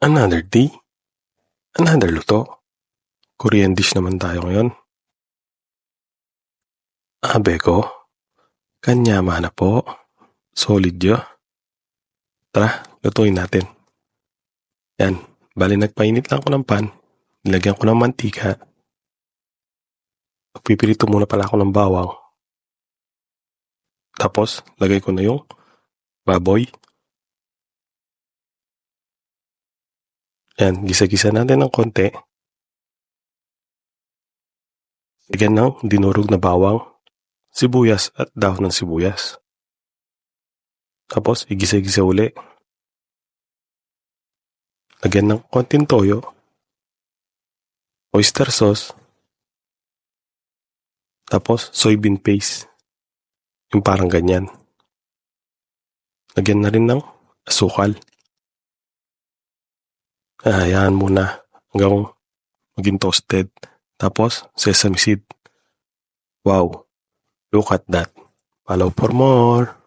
Another day, another luto. Korean dish naman tayo ngayon. Abe ko, kanyama na po. Solid yo. Tara, lutuin natin. Yan, bali nagpainit lang ko ng pan. Nilagyan ko ng mantika. Magpipirito muna pala ako ng bawang. Tapos, lagay ko na yung baboy. Yan, gisa-gisa natin ng konti. Lagyan ng dinurog na bawang, sibuyas at dahon ng sibuyas. Tapos, igisa-gisa uli. Lagyan ng konting toyo, oyster sauce, tapos soybean paste. Yung parang ganyan. Lagyan na rin ng asukal. Hayaan muna hanggang maging toasted. Tapos, sesame seed. Wow! Look at that. Follow for more.